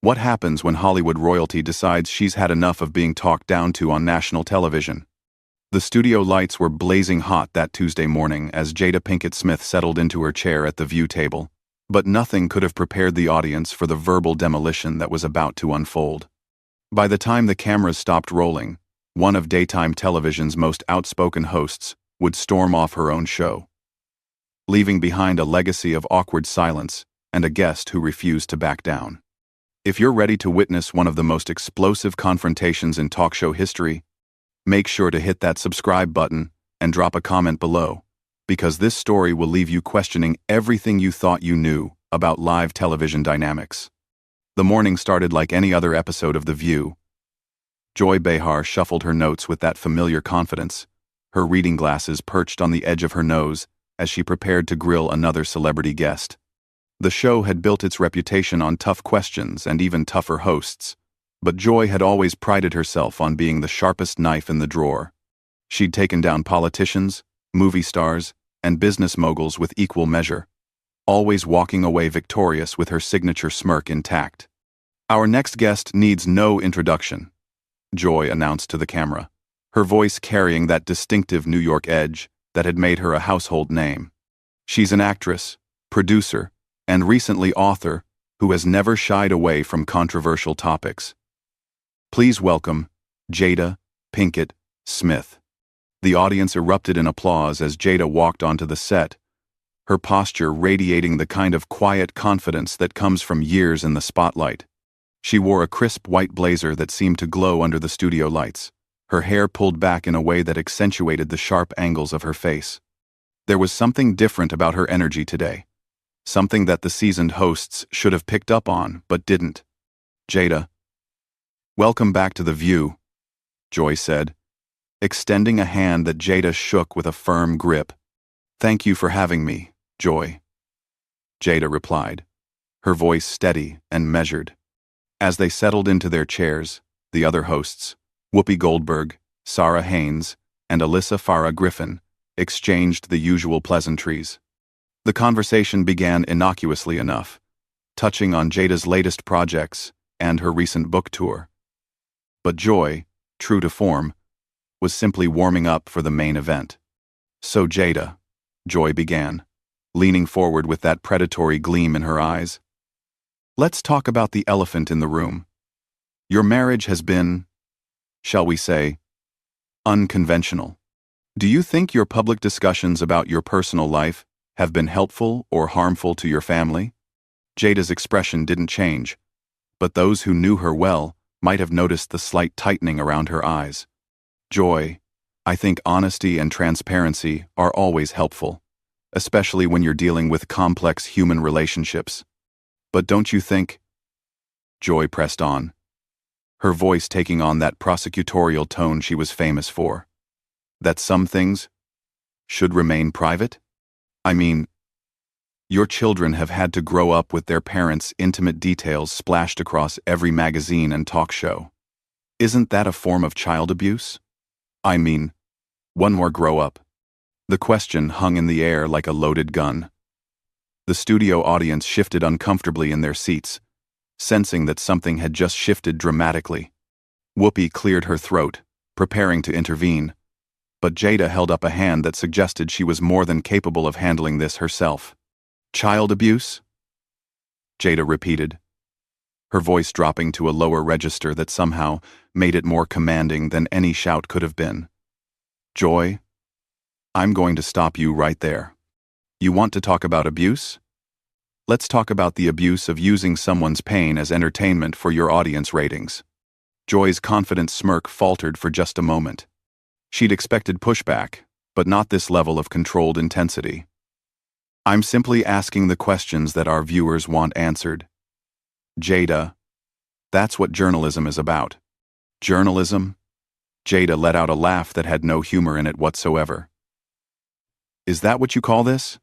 What happens when Hollywood royalty decides she's had enough of being talked down to on national television? The studio lights were blazing hot that Tuesday morning as Jada Pinkett Smith settled into her chair at the view table, but nothing could have prepared the audience for the verbal demolition that was about to unfold. By the time the cameras stopped rolling, one of daytime television's most outspoken hosts would storm off her own show, leaving behind a legacy of awkward silence and a guest who refused to back down. If you're ready to witness one of the most explosive confrontations in talk show history, make sure to hit that subscribe button and drop a comment below, because this story will leave you questioning everything you thought you knew about live television dynamics. The morning started like any other episode of The View. Joy Behar shuffled her notes with that familiar confidence, her reading glasses perched on the edge of her nose as she prepared to grill another celebrity guest. The show had built its reputation on tough questions and even tougher hosts, but Joy had always prided herself on being the sharpest knife in the drawer. She'd taken down politicians, movie stars, and business moguls with equal measure, always walking away victorious with her signature smirk intact. "Our next guest needs no introduction," Joy announced to the camera, her voice carrying that distinctive New York edge that had made her a household name. "She's an actress, producer, and recently author who has never shied away from controversial topics. Please welcome Jada Pinkett Smith." The audience erupted in applause as Jada walked onto the set, her posture radiating the kind of quiet confidence that comes from years in the spotlight. She wore a crisp white blazer that seemed to glow under the studio lights, her hair pulled back in a way that accentuated the sharp angles of her face. There was something different about her energy today, something that the seasoned hosts should have picked up on but didn't. "Jada, welcome back to The View," Joy said, extending a hand that Jada shook with a firm grip. "Thank you for having me, Joy," Jada replied, her voice steady and measured. As they settled into their chairs, the other hosts, Whoopi Goldberg, Sarah Haynes, and Alyssa Farah Griffin, exchanged the usual pleasantries. The conversation began innocuously enough, touching on Jada's latest projects and her recent book tour. But Joy, true to form, was simply warming up for the main event. "So Jada," Joy began, leaning forward with that predatory gleam in her eyes, "let's talk about the elephant in the room. Your marriage has been, shall we say, unconventional. Do you think your public discussions about your personal life have been helpful or harmful to your family?" Jada's expression didn't change, but those who knew her well might have noticed the slight tightening around her eyes. "Joy, I think honesty and transparency are always helpful, especially when you're dealing with complex human relationships. But don't you think," Joy pressed on, her voice taking on that prosecutorial tone she was famous for, "that some things should remain private? I mean, your children have had to grow up with their parents' intimate details splashed across every magazine and talk show. Isn't that a form of child abuse? I mean, one more grow up." The question hung in the air like a loaded gun. The studio audience shifted uncomfortably in their seats, sensing that something had just shifted dramatically. Whoopi cleared her throat, preparing to intervene, but Jada held up a hand that suggested she was more than capable of handling this herself. "Child abuse?" Jada repeated, her voice dropping to a lower register that somehow made it more commanding than any shout could have been. "Joy, I'm going to stop you right there. You want to talk about abuse? Let's talk about the abuse of using someone's pain as entertainment for your audience ratings." Joy's confident smirk faltered for just a moment. She'd expected pushback, but not this level of controlled intensity. "I'm simply asking the questions that our viewers want answered. Jada, that's what journalism is about." "Journalism?" Jada let out a laugh that had no humor in it whatsoever. "Is that what you call this?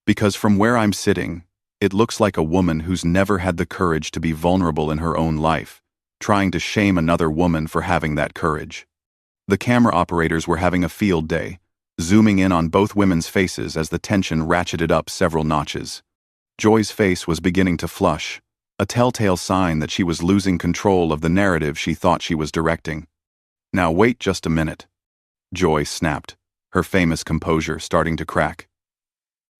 Because from where I'm sitting, it looks like a woman who's never had the courage to be vulnerable in her own life, trying to shame another woman for having that courage." The camera operators were having a field day, zooming in on both women's faces as the tension ratcheted up several notches. Joy's face was beginning to flush, a telltale sign that she was losing control of the narrative she thought she was directing. "Now wait just a minute," Joy snapped, her famous composure starting to crack.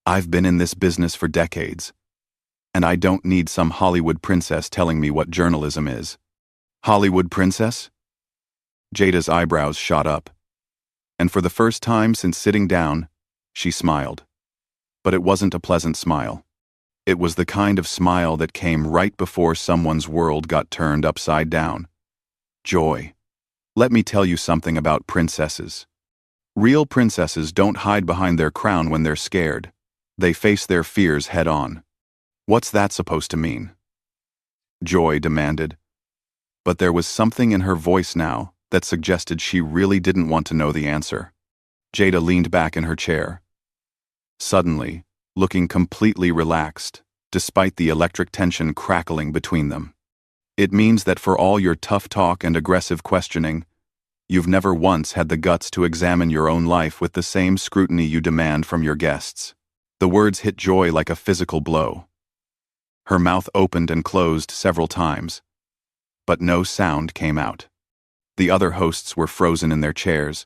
"I've been in this business for decades, and I don't need some Hollywood princess telling me what journalism is." "Hollywood princess?" Jada's eyebrows shot up, and for the first time since sitting down, she smiled. But it wasn't a pleasant smile. It was the kind of smile that came right before someone's world got turned upside down. "Joy, let me tell you something about princesses. Real princesses don't hide behind their crown when they're scared. They face their fears head on." "What's that supposed to mean?" Joy demanded. But there was something in her voice now that suggested she really didn't want to know the answer. Jada leaned back in her chair, suddenly looking completely relaxed, despite the electric tension crackling between them. "It means that for all your tough talk and aggressive questioning, you've never once had the guts to examine your own life with the same scrutiny you demand from your guests." The words hit Joy like a physical blow. Her mouth opened and closed several times, but no sound came out. The other hosts were frozen in their chairs,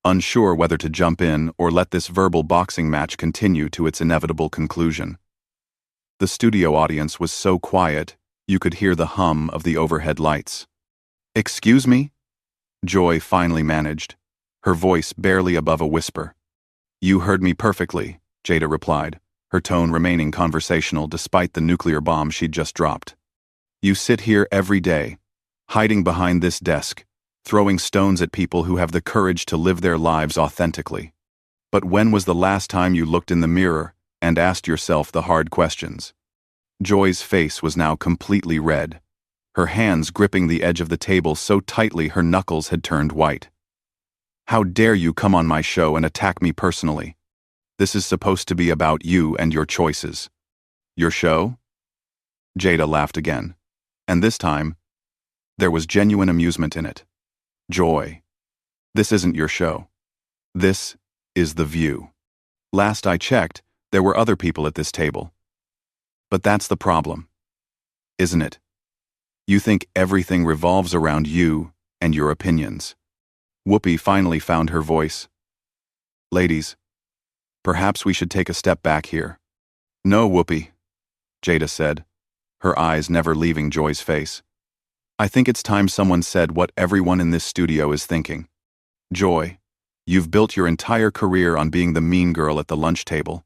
unsure whether to jump in or let this verbal boxing match continue to its inevitable conclusion. The studio audience was so quiet, you could hear the hum of the overhead lights. "Excuse me?" Joy finally managed, her voice barely above a whisper. "You heard me perfectly," Jada replied, her tone remaining conversational despite the nuclear bomb she'd just dropped. "You sit here every day, hiding behind this desk, throwing stones at people who have the courage to live their lives authentically. But when was the last time you looked in the mirror and asked yourself the hard questions?" Joy's face was now completely red, her hands gripping the edge of the table so tightly her knuckles had turned white. "How dare you come on my show and attack me personally? This is supposed to be about you and your choices." "Your show?" Jada laughed again, and this time, there was genuine amusement in it. "Joy, this isn't your show. This is The View. Last I checked, there were other people at this table. But that's the problem, isn't it? You think everything revolves around you and your opinions." Whoopi finally found her voice. "Ladies, perhaps we should take a step back here." "No, Whoopi," Jada said, her eyes never leaving Joy's face. "I think it's time someone said what everyone in this studio is thinking. Joy, you've built your entire career on being the mean girl at the lunch table.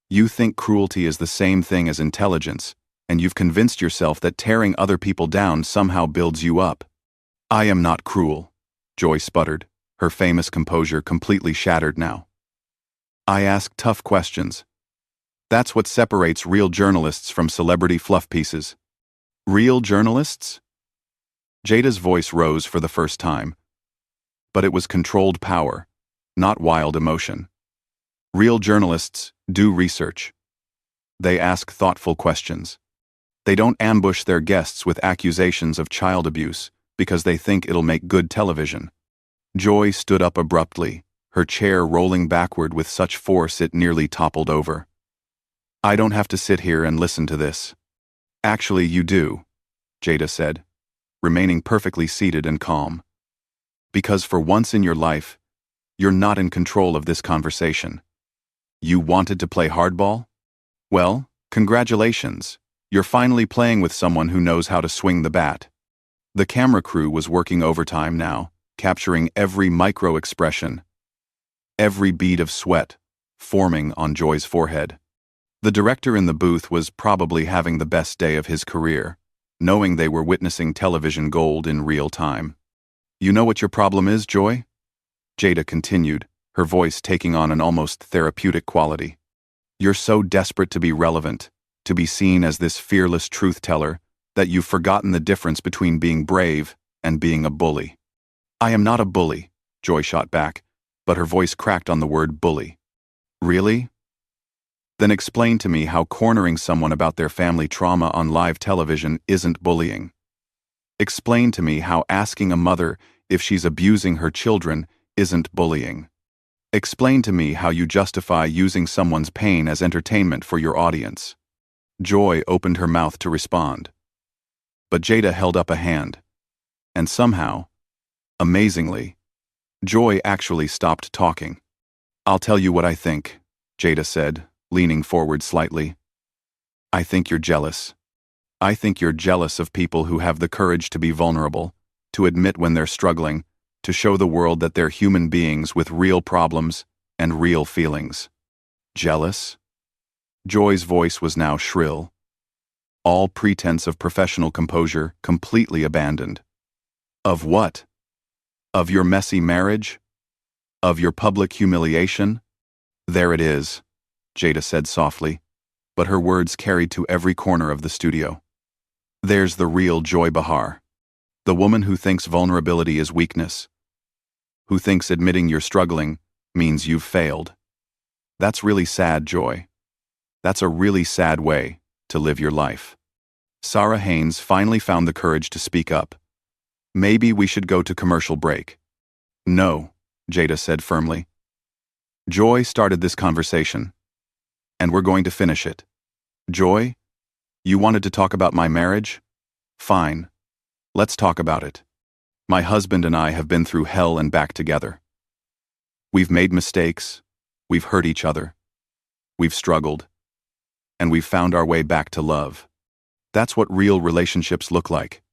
You think cruelty is the same thing as intelligence, and you've convinced yourself that tearing other people down somehow builds you up." "I am not cruel," Joy sputtered, her famous composure completely shattered now. "I ask tough questions. That's what separates real journalists from celebrity fluff pieces." "Real journalists?" Jada's voice rose for the first time, but it was controlled power, not wild emotion. "Real journalists do research. They ask thoughtful questions. They don't ambush their guests with accusations of child abuse because they think it'll make good television." Joy stood up abruptly, her chair rolling backward with such force it nearly toppled over. "I don't have to sit here and listen to this." "Actually, you do," Jada said, remaining perfectly seated and calm. "Because for once in your life, you're not in control of this conversation. You wanted to play hardball? Well, congratulations. You're finally playing with someone who knows how to swing the bat." The camera crew was working overtime now, capturing every micro-expression, every bead of sweat forming on Joy's forehead. The director in the booth was probably having the best day of his career, knowing they were witnessing television gold in real time. "You know what your problem is, Joy?" Jada continued, her voice taking on an almost therapeutic quality. "You're so desperate to be relevant, to be seen as this fearless truth-teller, that you've forgotten the difference between being brave and being a bully." "I am not a bully," Joy shot back, but her voice cracked on the word bully. "Really? Then explain to me how cornering someone about their family trauma on live television isn't bullying. Explain to me how asking a mother if she's abusing her children isn't bullying. Explain to me how you justify using someone's pain as entertainment for your audience." Joy opened her mouth to respond, But Jada held up a hand. And somehow, amazingly, Joy actually stopped talking. "I'll tell you what I think," Jada said, leaning forward slightly. "I think you're jealous. I think you're jealous of people who have the courage to be vulnerable, to admit when they're struggling, to show the world that they're human beings with real problems and real feelings." Jealous? Joy's voice was now shrill. All pretense of professional composure completely abandoned. "Of what? Of your messy marriage? Of your public humiliation?" "There it is," Jada said softly, but her words carried to every corner of the studio. "There's the real Joy Behar. The woman who thinks vulnerability is weakness. Who thinks admitting you're struggling means you've failed. That's really sad, Joy. That's a really sad way to live your life." Sarah Haynes finally found the courage to speak up. "Maybe we should go to commercial break." "No," Jada said firmly. "Joy started this conversation, and we're going to finish it. Joy, you wanted to talk about my marriage? Fine. Let's talk about it. My husband and I have been through hell and back together. We've made mistakes, we've hurt each other, we've struggled, and we've found our way back to love. That's what real relationships look like.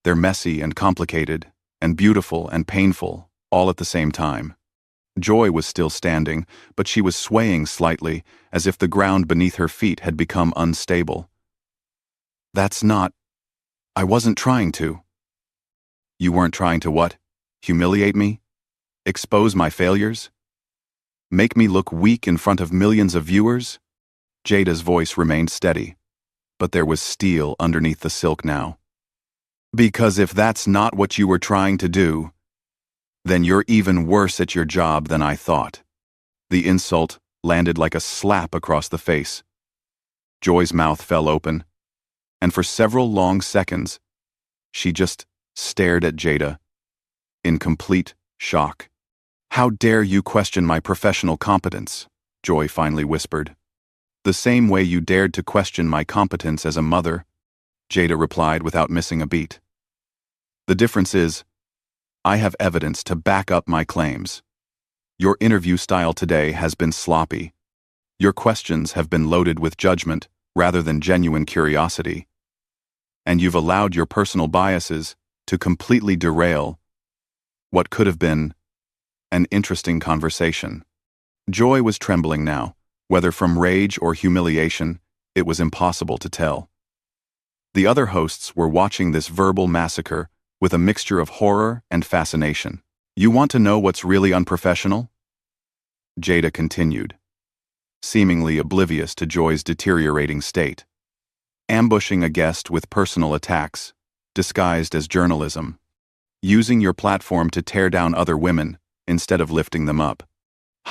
They're messy and complicated, and beautiful and painful, all at the same time." Joy was still standing, but she was swaying slightly, as if the ground beneath her feet had become unstable. "That's not... I wasn't trying to." "You weren't trying to what? Humiliate me? Expose my failures? Make me look weak in front of millions of viewers?" Jada's voice remained steady, but there was steel underneath the silk now. "Because if that's not what you were trying to do, then you're even worse at your job than I thought." The insult landed like a slap across the face. Joy's mouth fell open, and for several long seconds, she just stared at Jada, in complete shock. "How dare you question my professional competence?" Joy finally whispered. "The same way you dared to question my competence as a mother," Jada replied without missing a beat. "The difference is, I have evidence to back up my claims. Your interview style today has been sloppy. Your questions have been loaded with judgment rather than genuine curiosity. And you've allowed your personal biases to completely derail what could have been an interesting conversation." Joy was trembling now. Whether from rage or humiliation, it was impossible to tell. The other hosts were watching this verbal massacre with a mixture of horror and fascination. "You want to know what's really unprofessional?" Jada continued, seemingly oblivious to Joy's deteriorating state. "Ambushing a guest with personal attacks, disguised as journalism. Using your platform to tear down other women instead of lifting them up.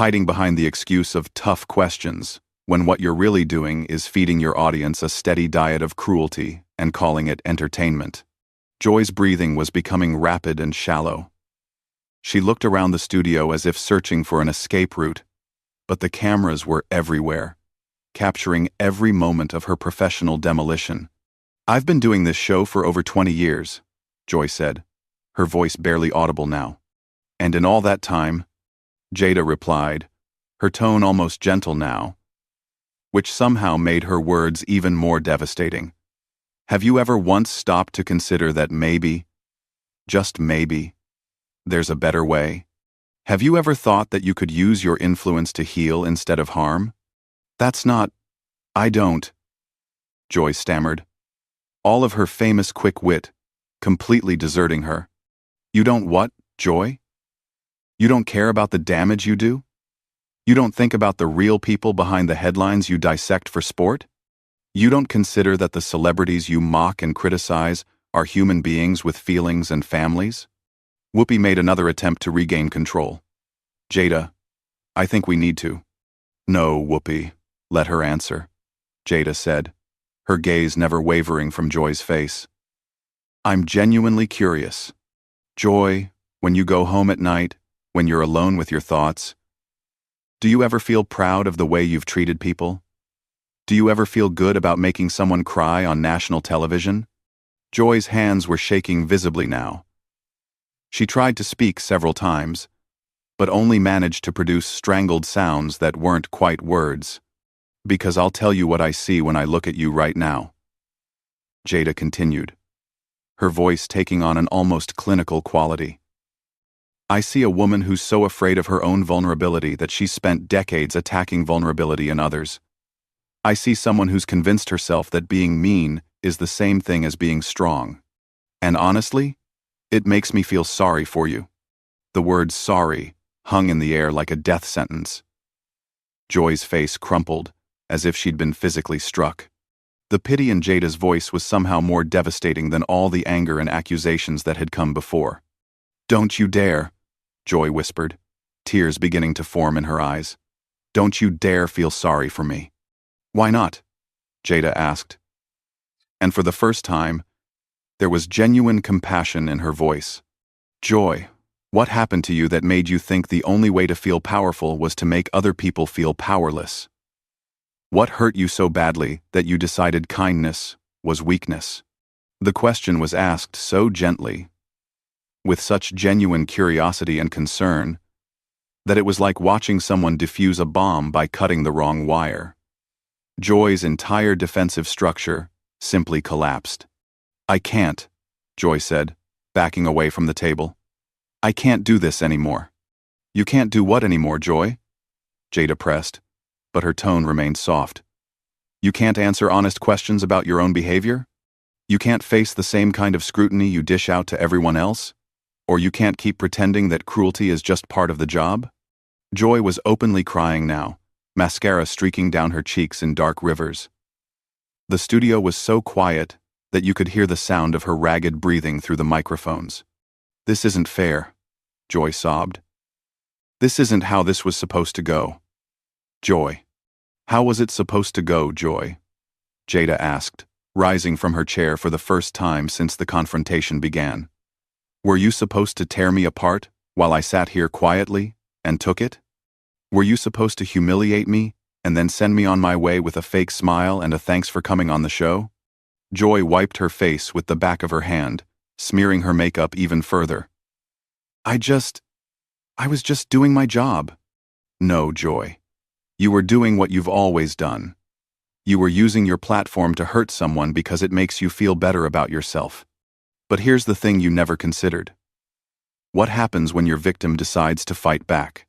Hiding behind the excuse of tough questions, when what you're really doing is feeding your audience a steady diet of cruelty and calling it entertainment." Joy's breathing was becoming rapid and shallow. She looked around the studio as if searching for an escape route, but the cameras were everywhere, capturing every moment of her professional demolition. "I've been doing this show for over 20 years, Joy said, her voice barely audible now. "And in all that time," Jada replied, her tone almost gentle now, which somehow made her words even more devastating. "Have you ever once stopped to consider that maybe, just maybe, there's a better way? Have you ever thought that you could use your influence to heal instead of harm?" "That's not... I don't," Joy stammered, all of her famous quick wit completely deserting her. "You don't what, Joy? You don't care about the damage you do? You don't think about the real people behind the headlines you dissect for sport? You don't consider that the celebrities you mock and criticize are human beings with feelings and families?" Whoopi made another attempt to regain control. "Jada, I think we need to." "No, Whoopi, let her answer," Jada said, her gaze never wavering from Joy's face. "I'm genuinely curious. Joy, when you go home at night, when you're alone with your thoughts, do you ever feel proud of the way you've treated people? Do you ever feel good about making someone cry on national television? Joy's hands were shaking visibly now. She tried to speak several times, but only managed to produce strangled sounds that weren't quite words. "Because I'll tell you what I see when I look at you right now," Jada continued, her voice taking on an almost clinical quality. "I see a woman who's so afraid of her own vulnerability that she's spent decades attacking vulnerability in others. I see someone who's convinced herself that being mean is the same thing as being strong. And honestly, it makes me feel sorry for you." The word sorry hung in the air like a death sentence. Joy's face crumpled, as if she'd been physically struck. The pity in Jada's voice was somehow more devastating than all the anger and accusations that had come before. "Don't you dare," Joy whispered, tears beginning to form in her eyes. "Don't you dare feel sorry for me." "Why not?" Jada asked. And for the first time, there was genuine compassion in her voice. "Joy, what happened to you that made you think the only way to feel powerful was to make other people feel powerless? What hurt you so badly that you decided kindness was weakness?" The question was asked so gently, with such genuine curiosity and concern, that it was like watching someone defuse a bomb by cutting the wrong wire. Joy's entire defensive structure simply collapsed. "I can't," Joy said, backing away from the table. "I can't do this anymore." "You can't do what anymore, Joy?" Jada pressed, but her tone remained soft. "You can't answer honest questions about your own behavior? You can't face the same kind of scrutiny you dish out to everyone else? Or you can't keep pretending that cruelty is just part of the job?" Joy was openly crying now, mascara streaking down her cheeks in dark rivers. The studio was so quiet that you could hear the sound of her ragged breathing through the microphones. "This isn't fair," Joy sobbed. "This isn't how this was supposed to go." "Joy. How was it supposed to go, Joy?" Jada asked, rising from her chair for the first time since the confrontation began. "Were you supposed to tear me apart while I sat here quietly and took it? Were you supposed to humiliate me and then send me on my way with a fake smile and a thanks for coming on the show?" Joy wiped her face with the back of her hand, smearing her makeup even further. I was just doing my job." "No, Joy. You were doing what you've always done. You were using your platform to hurt someone because it makes you feel better about yourself. But here's the thing you never considered. What happens when your victim decides to fight back?"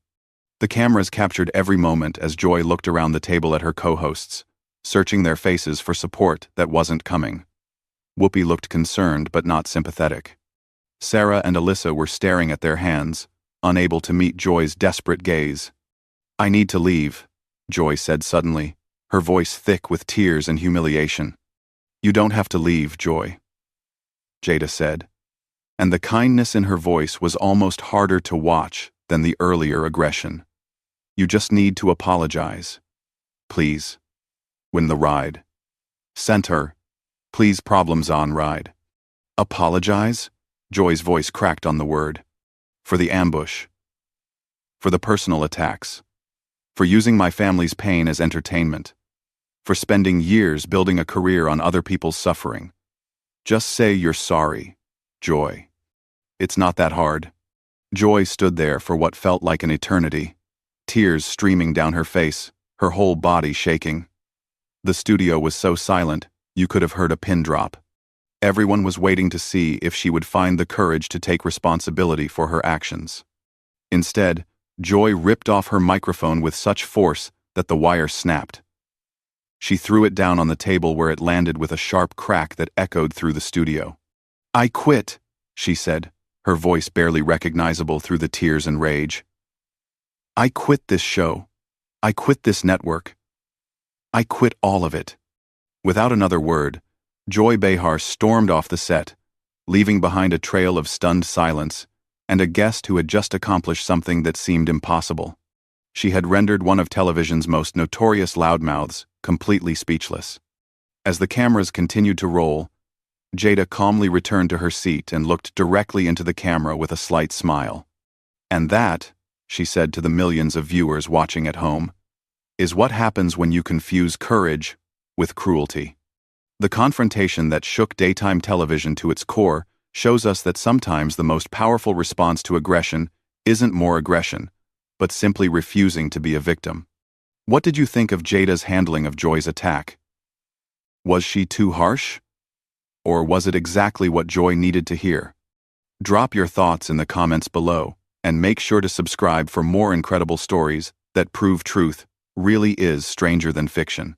The cameras captured every moment as Joy looked around the table at her co-hosts, searching their faces for support that wasn't coming. Whoopi looked concerned but not sympathetic. Sarah and Alyssa were staring at their hands, unable to meet Joy's desperate gaze. "I need to leave," Joy said suddenly, her voice thick with tears and humiliation. "You don't have to leave, Joy," Jada said, and the kindness in her voice was almost harder to watch than the earlier aggression. "You just need to apologize. Please. Win the ride. Sent her. Please problems on ride." "Apologize?" Joy's voice cracked on the word. "For the ambush. For the personal attacks. For using my family's pain as entertainment. For spending years building a career on other people's suffering. Just say you're sorry, Joy. It's not that hard." Joy stood there for what felt like an eternity, tears streaming down her face, her whole body shaking. The studio was so silent, you could have heard a pin drop. Everyone was waiting to see if she would find the courage to take responsibility for her actions. Instead, Joy ripped off her microphone with such force that the wire snapped. She threw it down on the table where it landed with a sharp crack that echoed through the studio. "I quit," she said, her voice barely recognizable through the tears and rage. "I quit this show. I quit this network. I quit all of it." Without another word, Joy Behar stormed off the set, leaving behind a trail of stunned silence and a guest who had just accomplished something that seemed impossible. She had rendered one of television's most notorious loudmouths completely speechless. As the cameras continued to roll, Jada calmly returned to her seat and looked directly into the camera with a slight smile. "And that," she said to the millions of viewers watching at home, "is what happens when you confuse courage with cruelty." The confrontation that shook daytime television to its core shows us that sometimes the most powerful response to aggression isn't more aggression, but simply refusing to be a victim. What did you think of Jada's handling of Joy's attack? Was she too harsh? Or was it exactly what Joy needed to hear? Drop your thoughts in the comments below, and make sure to subscribe for more incredible stories that prove truth really is stranger than fiction.